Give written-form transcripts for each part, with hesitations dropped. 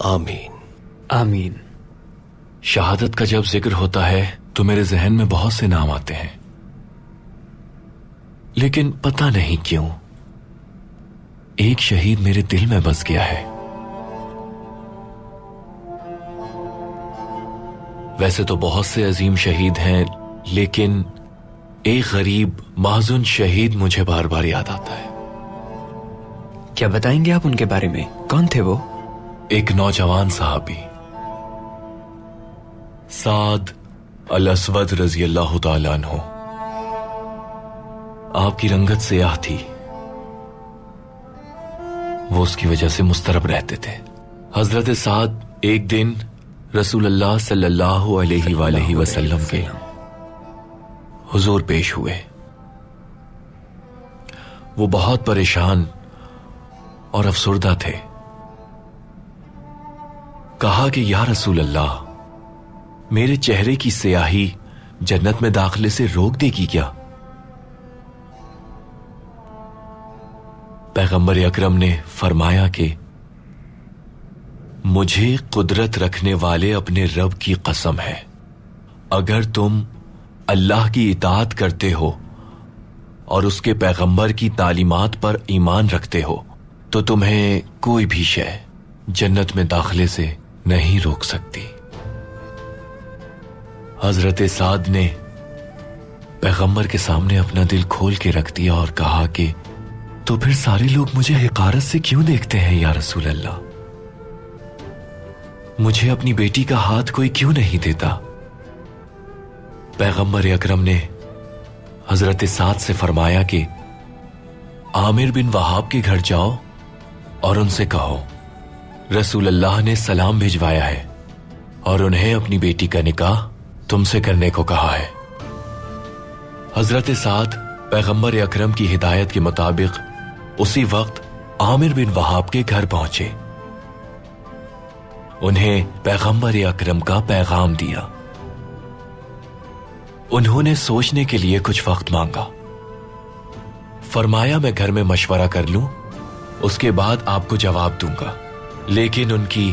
آمین آمین۔ شہادت کا جب ذکر ہوتا ہے تو میرے ذہن میں بہت سے نام آتے ہیں، لیکن پتہ نہیں کیوں ایک شہید میرے دل میں بس گیا ہے۔ ویسے تو بہت سے عظیم شہید ہیں، لیکن ایک غریب محزون شہید مجھے بار بار یاد آتا ہے۔ کیا بتائیں گے آپ ان کے بارے میں؟ کون تھے وہ؟ ایک نوجوان صحابی سعد الاسود رضی اللہ تعالیٰ عنہ۔ آپ کی رنگت سیاہ تھی، وہ اس کی وجہ سے مضطرب رہتے تھے۔ حضرت سعد ایک دن رسول اللہ صلی اللہ علیہ وآلہ وسلم کے حضور پیش ہوئے۔ وہ بہت پریشان اور افسردہ تھے۔ کہا کہ یا رسول اللہ، میرے چہرے کی سیاہی جنت میں داخلے سے روک دے گی کیا؟ پیغمبر اکرم نے فرمایا کہ مجھے قدرت رکھنے والے اپنے رب کی قسم ہے، اگر تم اللہ کی اطاعت کرتے ہو اور اس کے پیغمبر کی تعلیمات پر ایمان رکھتے ہو تو تمہیں کوئی بھی شے جنت میں داخلے سے نہیں روک سکتی۔ حضرت سعد نے پیغمبر کے سامنے اپنا دل کھول کے رکھ دیا اور کہا کہ تو پھر سارے لوگ مجھے حقارت سے کیوں دیکھتے ہیں یا رسول اللہ؟ مجھے اپنی بیٹی کا ہاتھ کوئی کیوں نہیں دیتا؟ پیغمبر اکرم نے حضرت سعد سے فرمایا کہ عامر بن وہاب کے گھر جاؤ اور ان سے کہو رسول اللہ نے سلام بھیجوایا ہے اور انہیں اپنی بیٹی کا نکاح تم سے کرنے کو کہا ہے۔ حضرت سعد پیغمبر اکرم کی ہدایت کے مطابق اسی وقت عامر بن وہاب کے گھر پہنچے، انہیں پیغمبر اکرم کا پیغام دیا۔ انہوں نے سوچنے کے لیے کچھ وقت مانگا، فرمایا میں گھر میں مشورہ کر لوں، اس کے بعد آپ کو جواب دوں گا۔ لیکن ان کی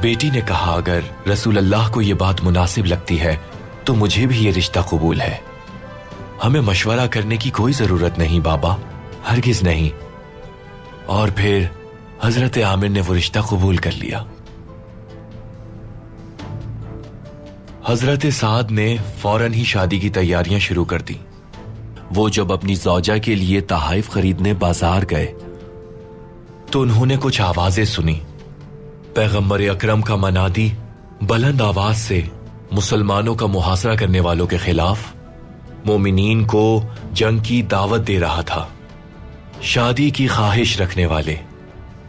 بیٹی نے کہا اگر رسول اللہ کو یہ بات مناسب لگتی ہے تو مجھے بھی یہ رشتہ قبول ہے، ہمیں مشورہ کرنے کی کوئی ضرورت نہیں بابا، ہرگز نہیں۔ اور پھر حضرت عامر نے وہ رشتہ قبول کر لیا۔ حضرت سعد نے فوراً ہی شادی کی تیاریاں شروع کر دی۔ وہ جب اپنی زوجہ کے لیے تحائف خریدنے بازار گئے تو انہوں نے کچھ آوازیں سنی۔ پیغمبر اکرم کا منادی بلند آواز سے مسلمانوں کا محاصرہ کرنے والوں کے خلاف مومنین کو جنگ کی دعوت دے رہا تھا۔ شادی کی خواہش رکھنے والے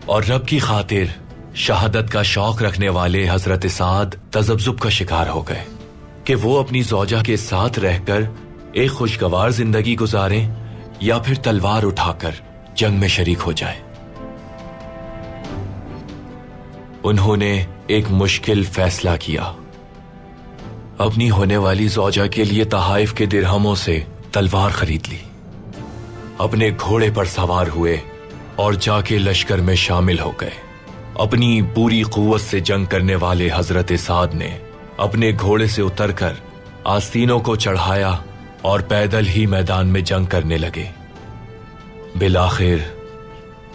اور رب کی خاطر شہادت کا شوق رکھنے والے حضرت سعد تذبذب کا شکار ہو گئے کہ وہ اپنی زوجہ کے ساتھ رہ کر ایک خوشگوار زندگی گزاریں یا پھر تلوار اٹھا کر جنگ میں شریک ہو جائیں۔ انہوں نے ایک مشکل فیصلہ کیا، اپنی ہونے والی زوجہ کے لیے تحائف کے درہموں سے تلوار خرید لی، اپنے گھوڑے پر سوار ہوئے اور جا کے لشکر میں شامل ہو گئے۔ اپنی پوری قوت سے جنگ کرنے والے حضرت سعد نے اپنے گھوڑے سے اتر کر آستینوں کو چڑھایا اور پیدل ہی میدان میں جنگ کرنے لگے۔ بالآخر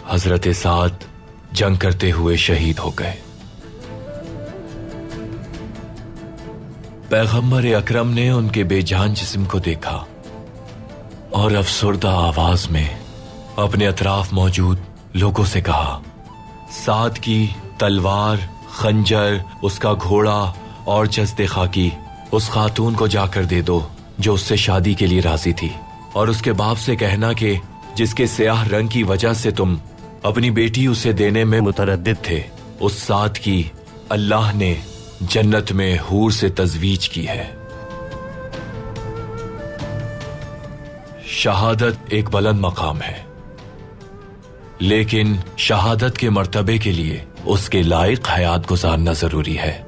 حضرت سعد جنگ کرتے ہوئے شہید ہو گئے۔ پیغمبر اکرم نے ان کے بے جان جسم کو دیکھا اور افسردہ آواز میں اپنے اطراف موجود لوگوں سے کہا سعد کی تلوار، خنجر، اس کا گھوڑا اور جسد خاکی اس خاتون کو جا کر دے دو جو اس سے شادی کے لیے راضی تھی، اور اس کے باپ سے کہنا کہ جس کے سیاہ رنگ کی وجہ سے تم اپنی بیٹی اسے دینے میں متردد تھے، اس سعد کی اللہ نے جنت میں حور سے تزویج کی ہے۔ شہادت ایک بلند مقام ہے، لیکن شہادت کے مرتبے کے لیے اس کے لائق حیات گزارنا ضروری ہے۔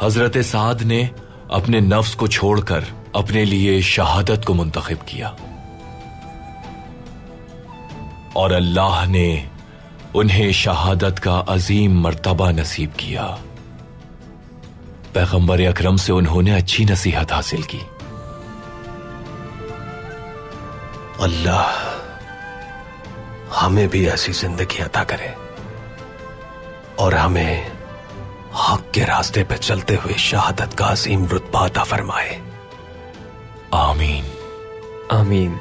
حضرت سعد نے اپنے نفس کو چھوڑ کر اپنے لیے شہادت کو منتخب کیا، اور اللہ نے انہیں شہادت کا عظیم مرتبہ نصیب کیا. پیغمبر اکرم سے انہوں نے اچھی نصیحت حاصل کی. اللہ ہمیں بھی ایسی زندگی عطا کرے اور ہمیں حق کے راستے پہ چلتے ہوئے شہادت کا عظیم رتبہ عطا فرمائے. آمین. آمین.